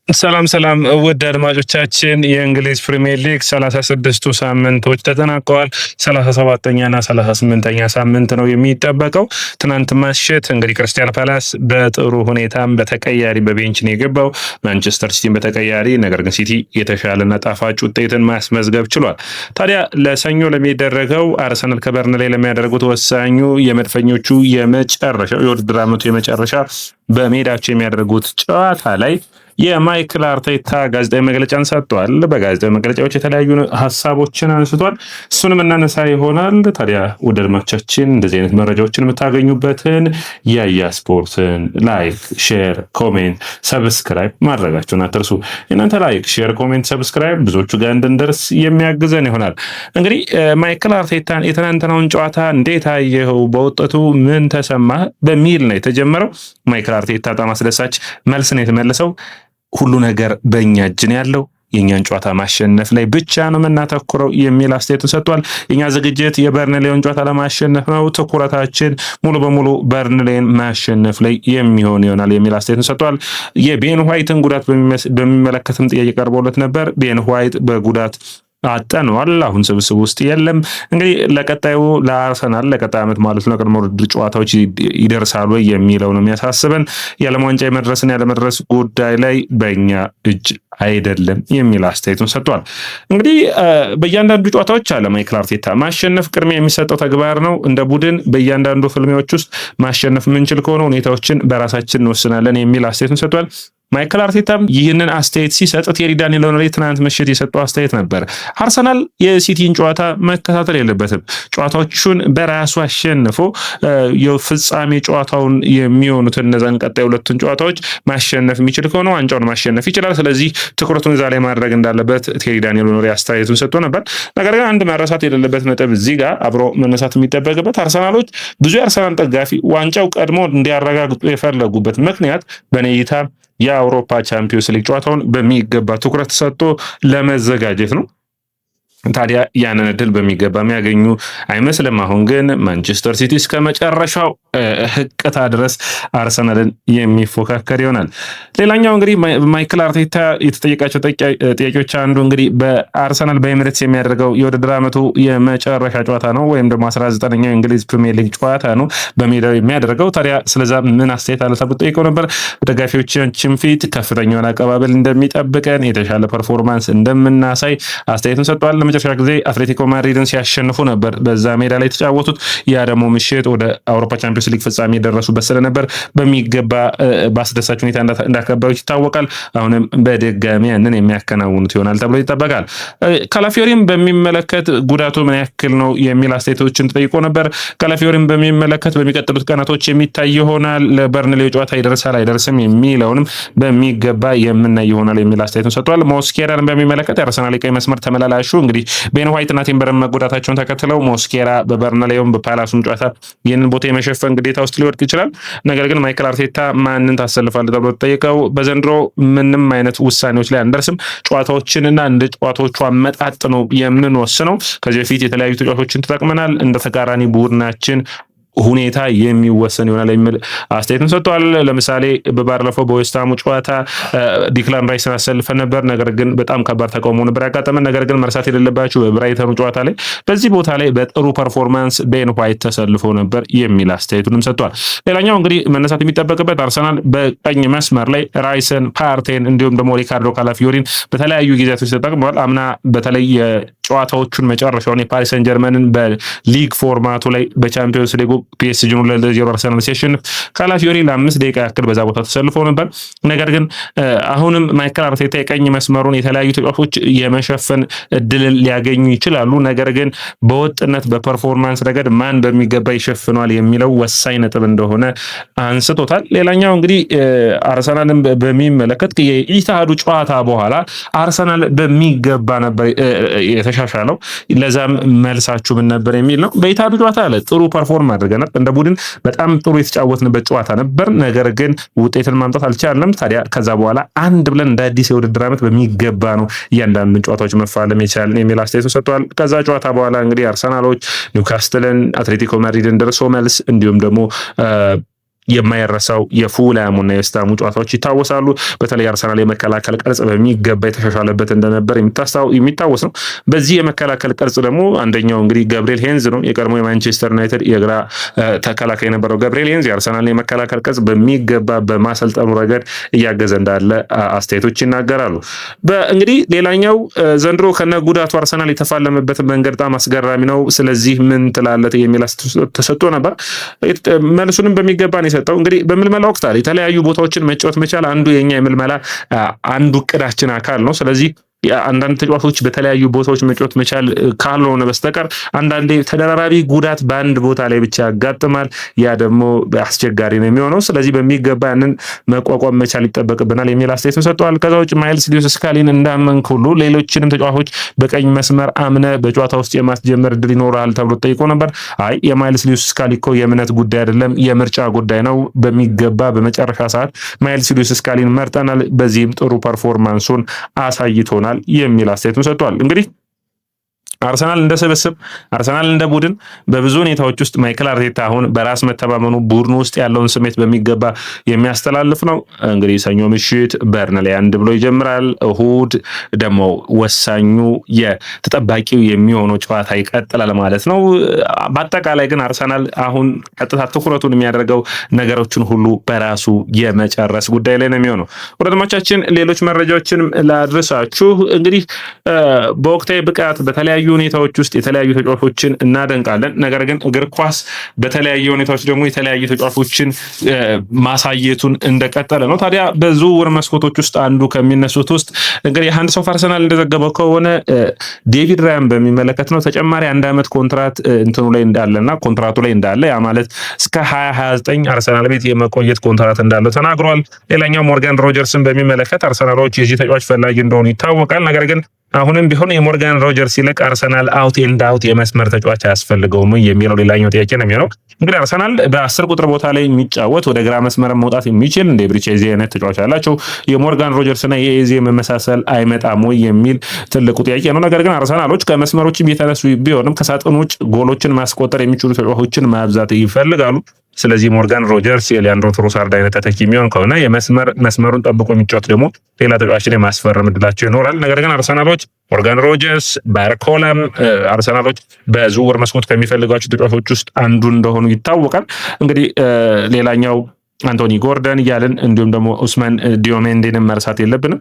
ሰላም ውድ አድማጮቻችን የእንግሊዝ ፕሪሚየር ሊግ 36ቱ ሳምንቶች ተጠናቀዋል። 37ኛና 38ኛ ሳምንት ነው የሚጠበቀው። ትናንት ምሽት እንግዲህ ክሪስታል ፓላስ በጥሩ ሁኔታም በተቀያሪ በቤንች ነው የገባው። ማንቸስተር ሲቲን በተቀያሪ ነገር ግን ሲቲ የተሻለና ጣፋጭ ውጤትን ማስመዝገብ ችሏል። ታዲያ ለሰኞ ለሚደረገው አርሰናል ከበርንሌይ ለሚያደርጉት ወሳኙ የመድፈኞቹ የመጨረሻው የውድድር ዓመቱ የመጨረሻ በሜዳቸው የሚያደርጉት ጨዋታ ላይ የማይክል አርቴታ ጋዜጣዊ መግለጫን ሰጥቷል። በጋዜጣዊ መግለጫዎች የተለያዩ ሀሳቦችን አንስቷል። እሱንም እናነሳ ይሆናል። ታዲያ ውድ አድማጮቻችን እንደዚህ አይነት መረጃዎችን የምታገኙበትን ያያ ስፖርትን ላይክ፣ ሼር፣ ኮሜንት፣ ሰብስክራይብ ማድረጋችሁን አትርሱ። እናንተ ላይክ፣ ሼር፣ ኮሜንት፣ ሰብስክራይብ ብዙዎቹ ጋር እንድንደርስ የሚያግዘን ይሆናል። እንግዲህ ማይክል አርቴታን የትናንትናውን ጨዋታ እንዴት አየኸው፣ በውጤቱ ምን ተሰማ በሚል ነው የተጀመረው። ማይክል አርቴታ በጣም አስደሳች መልስ ነው የተመለሰው። ሁሉ ነገር በእኛ እጅ ነው ያለው፣ የእኛን ጨዋታ ማሸነፍ ላይ ብቻ ነው የምናተኩረው የሚል አስተያየቱን ሰጥቷል። የኛ ዝግጅት የበርንሌውን ጨዋታ ለማሸነፍ ነው፣ ትኩረታችን ሙሉ በሙሉ በርንሌን ማሸነፍ ላይ የሚሆን ይሆናል የሚል አስተያየቱን ሰጥቷል። የቤን ዋይትን ጉዳት በሚመለከትም ጥያቄ ቀርቦለት ነበር። ቤን ዋይት በጉዳት አጠኗል። አሁን ስብስብ ውስጥ የለም። እንግዲህ ለቀጣዩ ለአርሰናል ለቀጣይ ዓመት ማለት ነው ቅድመ ውድድር ጨዋታዎች ይደርሳሉ የሚለው ነው የሚያሳስበን። የዓለም ዋንጫ የመድረስን ያለመድረስ ጉዳይ ላይ በእኛ እጅ አይደለም የሚል አስተያየቱን ሰጥቷል። እንግዲህ በእያንዳንዱ ጨዋታዎች አለ ማይክል አርቴታ ማሸነፍ ቅድሚያ የሚሰጠው ተግባር ነው። እንደ ቡድን በእያንዳንዱ ፍልሚያዎች ውስጥ ማሸነፍ የምንችል ከሆነ ሁኔታዎችን በራሳችን እንወስናለን የሚል አስተያየቱን ሰጥቷል። ማይክል አርቴታም ይህንን አስተያየት ሲሰጥ ቴሪ ዳንኤል ሄንሪ ትናንት ምሽት የሰጠው አስተያየት ነበር። አርሰናል የሲቲን ጨዋታ መከታተል የለበትም። ጨዋታዎቹን በራሱ አሸንፎ የፍጻሜ ጨዋታውን የሚሆኑትን እነዛን ቀጣይ ሁለቱን ጨዋታዎች ማሸነፍ የሚችል ከሆነ ዋንጫውን ማሸነፍ ይችላል። ስለዚህ ትኩረቱን እዛ ላይ ማድረግ እንዳለበት ቴሪ ዳንኤል ሄንሪ አስተያየቱን ሰጥቶ ነበር። ነገር ግን አንድ መረሳት የሌለበት ነጥብ እዚህ ጋር አብሮ መነሳት የሚጠበቅበት አርሰናሎች ብዙ የአርሰናል ደጋፊ ዋንጫው ቀድሞ እንዲያረጋግጡ የፈለጉበት ምክንያት በኔ እይታ የአውሮፓ ቻምፒዮንስ ሊግ ጨዋታውን በሚገባ ትኩረት ሰጥቶ ለመዘጋጀት ነው። ታዲያ ያንን እድል በሚገባ የሚያገኙ አይመስልም። አሁን ግን ማንቸስተር ሲቲ እስከ መጨረሻው ህቅታ ድረስ አርሰናልን የሚፎካከር ይሆናል። ሌላኛው እንግዲህ ማይክል አርቴታ የተጠየቃቸው ጥያቄዎች አንዱ እንግዲህ በአርሰናል በኤሚሬትስ የሚያደርገው የውድድር ዓመቱ የመጨረሻ ጨዋታ ነው ወይም ደግሞ 19ኛው የእንግሊዝ ፕሪሚየር ሊግ ጨዋታ ነው በሜዳው የሚያደርገው። ታዲያ ስለዛ ምን አስተያየት አለ ተብሎ ጠይቀው ነበር። በደጋፊዎቻችን ፊት ከፍተኛውን አቀባበል እንደሚጠብቀን፣ የተሻለ ፐርፎርማንስ እንደምናሳይ አስተያየቱን ሰጥቷል። መጨረሻ ጊዜ አትሌቲኮ ማድሪድን ሲያሸንፉ ነበር በዛ ሜዳ ላይ የተጫወቱት። ያ ደግሞ ምሽት ወደ አውሮፓ ቻምፒዮንስ ሊግ ፍጻሜ የደረሱበት ስለነበር በሚገባ በአስደሳች ሁኔታ እንዳከበሩት ይታወቃል። አሁንም በድጋሚ ያንን የሚያከናውኑት ይሆናል ተብሎ ይጠበቃል። ካላፊዮሪን በሚመለከት ጉዳቱ ምን ያክል ነው የሚል አስተያየቶችን ተጠይቆ ነበር። ካላፊዮሪን በሚመለከት በሚቀጥሉት ቀናቶች የሚታይ ይሆናል። ለበርንሌው ጨዋታ ይደርሳል አይደርስም የሚለውንም በሚገባ የምናይ ይሆናል የሚል አስተያየቱን ሰጥቷል። ሞስኬራን በሚመለከት የአርሰናል ቀይ መስመር ተመላላሹ እንግዲህ ቤን ዋይት እና ቲምበርን መጎዳታቸውን ተከትለው ሞስኬራ በበርንሌውም በፓላሱም ጨዋታ ይህንን ቦታ የመሸፈን ግዴታ ውስጥ ሊወድቅ ይችላል። ነገር ግን ማይክል አርቴታ ማንን ታሰልፋለህ ተብሎ ተጠይቀው በዘንድሮ ምንም አይነት ውሳኔዎች ላይ አንደርስም፣ ጨዋታዎችንና እንደ ጨዋታዎቹ አመጣጥ ነው የምንወስነው። ከዚህ በፊት የተለያዩ ተጫዋቾችን ተጠቅመናል፣ እንደ ተቃራኒ ቡድናችን ሁኔታ የሚወሰን ይሆናል የሚል አስተያየቱን ሰጥቷል። ለምሳሌ ባለፈው በዌስትሃሙ ጨዋታ ዲክላን ራይስን አሰልፈን ነበር፣ ነገር ግን በጣም ከባድ ተቃውሞ ነበር ያጋጠመን። ነገር ግን መርሳት የሌለባችሁ በብራይተኑ ጨዋታ ላይ በዚህ ቦታ ላይ በጥሩ ፐርፎርማንስ ቤን ዋይት ተሰልፎ ነበር የሚል አስተያየቱንም ሰጥቷል። ሌላኛው እንግዲህ መነሳት የሚጠበቅበት አርሰናል በቀኝ መስመር ላይ ራይስን፣ ፓርቴን እንዲሁም ደግሞ ሪካርዶ ካላፊዮሪን በተለያዩ ጊዜያቶች ተጠቅመዋል። አምና በተለይ የጨዋታዎቹን መጨረሻውን የፓሪስ ሰን ጀርመንን በሊግ ፎርማቱ ላይ በቻምፒዮንስ ሊጉ ፒኤስጂን 2-0 አርሰናል ሲያሸንፍ ካላፊዮሪ ለ5 ደቂቃ ያክል በዛ ቦታ ተሰልፎ ነበር። ነገር ግን አሁንም ማይክል አርቴታ የቀኝ መስመሩን የተለያዩ ተጫዋቾች የመሸፈን እድል ሊያገኙ ይችላሉ። ነገር ግን በወጥነት በፐርፎርማንስ ረገድ ማን በሚገባ ይሸፍኗል የሚለው ወሳኝ ነጥብ እንደሆነ አንስቶታል። ሌላኛው እንግዲህ አርሰናልን በሚመለከት የኢትሃዱ ጨዋታ በኋላ አርሰናል በሚገባ ነበር የተሻሻለው፣ ለዛም መልሳችሁ ምን ነበር የሚል ነው። በኢትሃዱ ጨዋታ ላይ ጥሩ ፐርፎርም አድርገናል። እንደ ቡድን በጣም ጥሩ የተጫወትንበት ጨዋታ ነበር። ነገር ግን ውጤትን ማምጣት አልቻለም። ታዲያ ከዛ በኋላ አንድ ብለን እንደ አዲስ የውድድር ዓመት በሚገባ ነው እያንዳንዱን ጨዋታዎች መፋለም የቻልን የሚል አስተያየት ሰጥቷል። ከዛ ጨዋታ በኋላ እንግዲህ አርሰናሎች ኒውካስትልን፣ አትሌቲኮ ማድሪድን ደርሶ መልስ እንዲሁም ደግሞ የማይረሳው የፉላሙና የስታሙ ጨዋታዎች ይታወሳሉ። በተለይ አርሰናል የመከላከል ቅርጽ በሚገባ የተሻሻለበት እንደነበር የሚታወስ ነው። በዚህ የመከላከል ቅርጽ ደግሞ አንደኛው እንግዲህ ገብርኤል ሄንዝ ነው። የቀድሞ የማንቸስተር ዩናይትድ የግራ ተከላካይ የነበረው ገብርኤል ሄንዝ የአርሰናልን የመከላከል ቅርጽ በሚገባ በማሰልጠኑ ረገድ እያገዘ እንዳለ አስተያየቶች ይናገራሉ። እንግዲህ ሌላኛው ዘንድሮ ከነ ጉዳቱ አርሰናል የተፋለመበት መንገድ በጣም አስገራሚ ነው። ስለዚህ ምን ትላለህ የሚል ተሰጥቶ ነበር። መልሱንም በሚገባ ነው የሰጠው። እንግዲህ በምልመላ ወቅት የተለያዩ ቦታዎችን መጫወት መቻል አንዱ የኛ የምልመላ አንዱ እቅዳችን አካል ነው። ስለዚህ አንዳንድ ተጫዋቾች በተለያዩ ቦታዎች መጫወት መቻል ካልሆነ በስተቀር አንዳንዴ ተደራራቢ ጉዳት በአንድ ቦታ ላይ ብቻ ያጋጥማል። ያ ደግሞ አስቸጋሪ ነው የሚሆነው። ስለዚህ በሚገባ ያንን መቋቋም መቻል ይጠበቅብናል የሚል አስተያየት ሰጥቷል። ከዛ ውጭ ማይልስ ሉዊስ ስካሊን እንዳመንክ ሁሉ ሌሎችንም ተጫዋቾች በቀኝ መስመር አምነ በጨዋታ ውስጥ የማስጀመር እድል ይኖራል ተብሎ ተጠይቆ ነበር። አይ የማይልስ ሉዊስ ስካሊ እኮ የእምነት ጉዳይ አይደለም፣ የምርጫ ጉዳይ ነው። በሚገባ በመጨረሻ ሰዓት ማይልስ ሉዊስ ስካሊን መርጠናል። በዚህም ጥሩ ፐርፎርማንሱን አሳይቶናል የሚል አስተያየቱን ሰጥቷል። እንግዲህ አርሰናል እንደ ስብስብ አርሰናል እንደ ቡድን በብዙ ሁኔታዎች ውስጥ ማይክል አርቴታ አሁን በራስ መተማመኑ ቡድኑ ውስጥ ያለውን ስሜት በሚገባ የሚያስተላልፍ ነው። እንግዲህ ሰኞ ምሽት በርንሌ 1 ብሎ ይጀምራል። እሁድ ደግሞ ወሳኙ የተጠባቂው የሚሆነው ጨዋታ ይቀጥላል ማለት ነው። በአጠቃላይ ግን አርሰናል አሁን ቀጥታ ትኩረቱን የሚያደርገው ነገሮችን ሁሉ በራሱ የመጨረስ ጉዳይ ላይ ነው የሚሆነው። ወደ አድማጮቻችን ሌሎች መረጃዎችን ላድርሳችሁ። እንግዲህ በወቅታዊ ብቃት በተለያዩ ሁኔታዎች ውስጥ የተለያዩ ተጫዋቾችን እናደንቃለን። ነገር ግን እግር ኳስ በተለያዩ ሁኔታዎች ደግሞ የተለያዩ ተጫዋቾችን ማሳየቱን እንደቀጠለ ነው። ታዲያ በዝውውር መስኮቶች ውስጥ አንዱ ከሚነሱት ውስጥ እንግዲህ አንድ ሰው አርሰናል እንደዘገበው ከሆነ ዴቪድ ራያን በሚመለከት ነው። ተጨማሪ 1 ዓመት ኮንትራት እንትኑ ላይ እንዳለና ኮንትራቱ ላይ እንዳለ ያ ማለት እስከ 2029 አርሰናል ቤት የመቆየት ኮንትራት እንዳለው ተናግሯል። ሌላኛው ሞርጋን ሮጀርስን በሚመለከት አርሰናሎች የዚህ ተጫዋች ፈላጊ እንደሆኑ ይታወቃል። ነገር ግን አሁንም ቢሆን የሞርጋን ሮጀርስ ይልቅ አርሰናል አውት ኤንድ አውት የመስመር ተጫዋች አያስፈልገውም የሚለው ሌላኛው ጥያቄ ነው የሚሆነው። እንግዲህ አርሰናል በ10 ቁጥር ቦታ ላይ የሚጫወት ወደ ግራ መስመር መውጣት የሚችል እንደ ብሪቼዜ አይነት ተጫዋች አላቸው። የሞርጋን ሮጀርስና የኤዜ መመሳሰል አይመጣም ወይ የሚል ትልቁ ጥያቄ ነው። ነገር ግን አርሰናሎች ከመስመሮችም የተነሱ ቢሆንም ከሳጥን ውጭ ጎሎችን ማስቆጠር የሚችሉ ተጫዋቾችን ማብዛት ይፈልጋሉ። ስለዚህ ሞርጋን ሮጀርስ የሊያንድሮ ትሮሳርድ አይነት ተተኪ የሚሆን ከሆነ መስመሩን ጠብቆ የሚጫወት ደግሞ ሌላ ተጫዋችን የማስፈረም እድላቸው ይኖራል። ነገር ግን አርሰናሎች ሞርጋን ሮጀርስ፣ ባርኮላም አርሰናሎች በዝውውር መስኮት ከሚፈልጓቸው ተጫዋቾች ውስጥ አንዱ እንደሆኑ ይታወቃል። እንግዲህ ሌላኛው አንቶኒ ጎርደን እያልን እንዲሁም ደግሞ ኡስማን ዲዮሜንዴንም መርሳት የለብንም።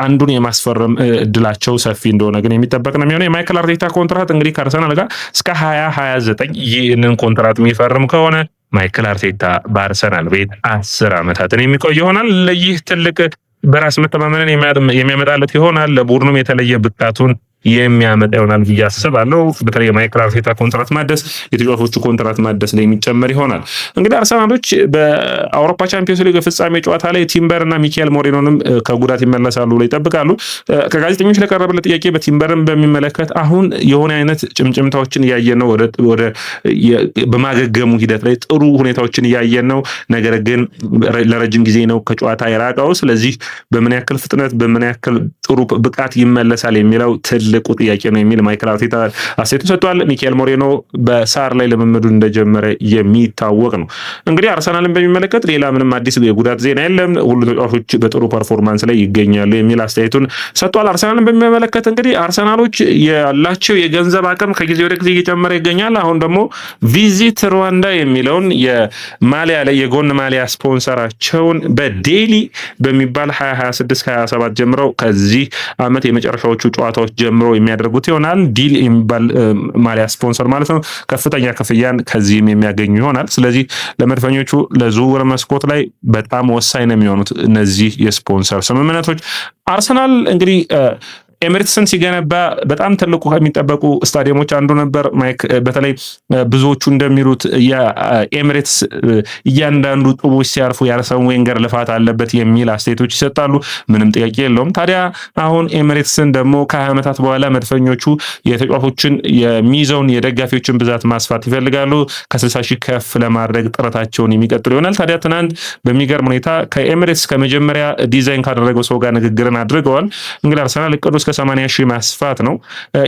አንዱን የማስፈረም እድላቸው ሰፊ እንደሆነ ግን የሚጠበቅ ነው የሚሆነው። የማይክል አርቴታ ኮንትራት እንግዲህ ከአርሰናል ጋር እስከ 2029 ይህንን ኮንትራት የሚፈርም ከሆነ ማይክል አርቴታ በአርሰናል ቤት 10 ዓመታትን የሚቆይ ይሆናል። ይህ ትልቅ በራስ መተማመንን የሚያመጣለት ይሆናል። ለቡድኑም የተለየ ብቃቱን የሚያመጣ ይሆናል ብዬ አስባለሁ። በተለይ የማይክል አርቴታ ኮንትራት ማደስ የተጫዋቾቹ ኮንትራት ማደስ ላይ የሚጨመር ይሆናል። እንግዲህ አርሰናሎች በአውሮፓ ቻምፒዮንስ ሊግ ፍጻሜ ጨዋታ ላይ ቲምበር እና ሚካኤል ሞሬኖንም ከጉዳት ይመለሳሉ ብለው ይጠብቃሉ። ከጋዜጠኞች ለቀረበለት ጥያቄ በቲምበርን በሚመለከት አሁን የሆነ አይነት ጭምጭምታዎችን እያየን ነው። ወደ በማገገሙ ሂደት ላይ ጥሩ ሁኔታዎችን እያየን ነው። ነገር ግን ለረጅም ጊዜ ነው ከጨዋታ የራቀው። ስለዚህ በምን ያክል ፍጥነት በምን ያክል ጥሩ ብቃት ይመለሳል የሚለው ትልቁ ጥያቄ ነው የሚል ማይክል አርቴታ አስተያየቱን ሰጥቷል። ሚካኤል ሞሬኖ በሳር ላይ ልምምዱን እንደጀመረ የሚታወቅ ነው። እንግዲህ አርሰናልን በሚመለከት ሌላ ምንም አዲስ የጉዳት ዜና የለም። ሁሉ ተጫዋቾች በጥሩ ፐርፎርማንስ ላይ ይገኛሉ የሚል አስተያየቱን ሰጥቷል። አርሰናልን በሚመለከት እንግዲህ አርሰናሎች ያላቸው የገንዘብ አቅም ከጊዜ ወደ ጊዜ እየጨመረ ይገኛል። አሁን ደግሞ ቪዚት ሩዋንዳ የሚለውን የማሊያ ላይ የጎን ማሊያ ስፖንሰራቸውን በዴይሊ በሚባል 2026-27 ጀምረው ከዚህ ዓመት የመጨረሻዎቹ ጨዋታዎች ጀምሮ የሚያደርጉት ይሆናል። ዲል የሚባል ማሊያ ስፖንሰር ማለት ነው። ከፍተኛ ክፍያን ከዚህም የሚያገኙ ይሆናል። ስለዚህ ለመድፈኞቹ ለዝውውር መስኮት ላይ በጣም ወሳኝ ነው የሚሆኑት እነዚህ የስፖንሰር ስምምነቶች። አርሰናል እንግዲህ ኤሚሬትስን ሲገነባ በጣም ትልቁ ከሚጠበቁ ስታዲየሞች አንዱ ነበር። ማይክ በተለይ ብዙዎቹ እንደሚሉት የኤሚሬትስ እያንዳንዱ ጡቦች ሲያርፉ የአርሰን ዌንገር ልፋት አለበት የሚል አስተያየቶች ይሰጣሉ። ምንም ጥያቄ የለውም። ታዲያ አሁን ኤሚሬትስን ደግሞ ከ20 ዓመታት በኋላ መድፈኞቹ የተጫዋቾችን የሚይዘውን የደጋፊዎችን ብዛት ማስፋት ይፈልጋሉ። ከ60 ሺህ ከፍ ለማድረግ ጥረታቸውን የሚቀጥሉ ይሆናል። ታዲያ ትናንት በሚገርም ሁኔታ ከኤሚሬትስ ከመጀመሪያ ዲዛይን ካደረገው ሰው ጋር ንግግርን አድርገዋል። እንግዲህ አርሰናል እቅዱ እስከ 80 ሺህ ማስፋት ነው።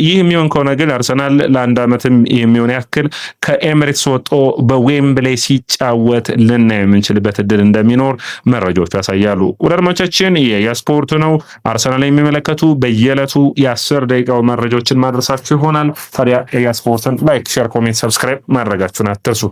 ይህ የሚሆን ከሆነ ግን አርሰናል ለአንድ ዓመትም የሚሆን ያክል ከኤምሬትስ ወጦ በዌምብሌይ ሲጫወት ልናየው የምንችልበት እድል እንደሚኖር መረጃዎች ያሳያሉ። ወደ አድማጮቻችን የስፖርት ነው አርሰናል የሚመለከቱ በየዕለቱ የ10 ደቂቃው መረጃዎችን ማድረሳችሁ ይሆናል። ታዲያ የስፖርትን ላይክ፣ ሼር፣ ኮሜንት፣ ሰብስክራይብ ማድረጋችሁን አትርሱ።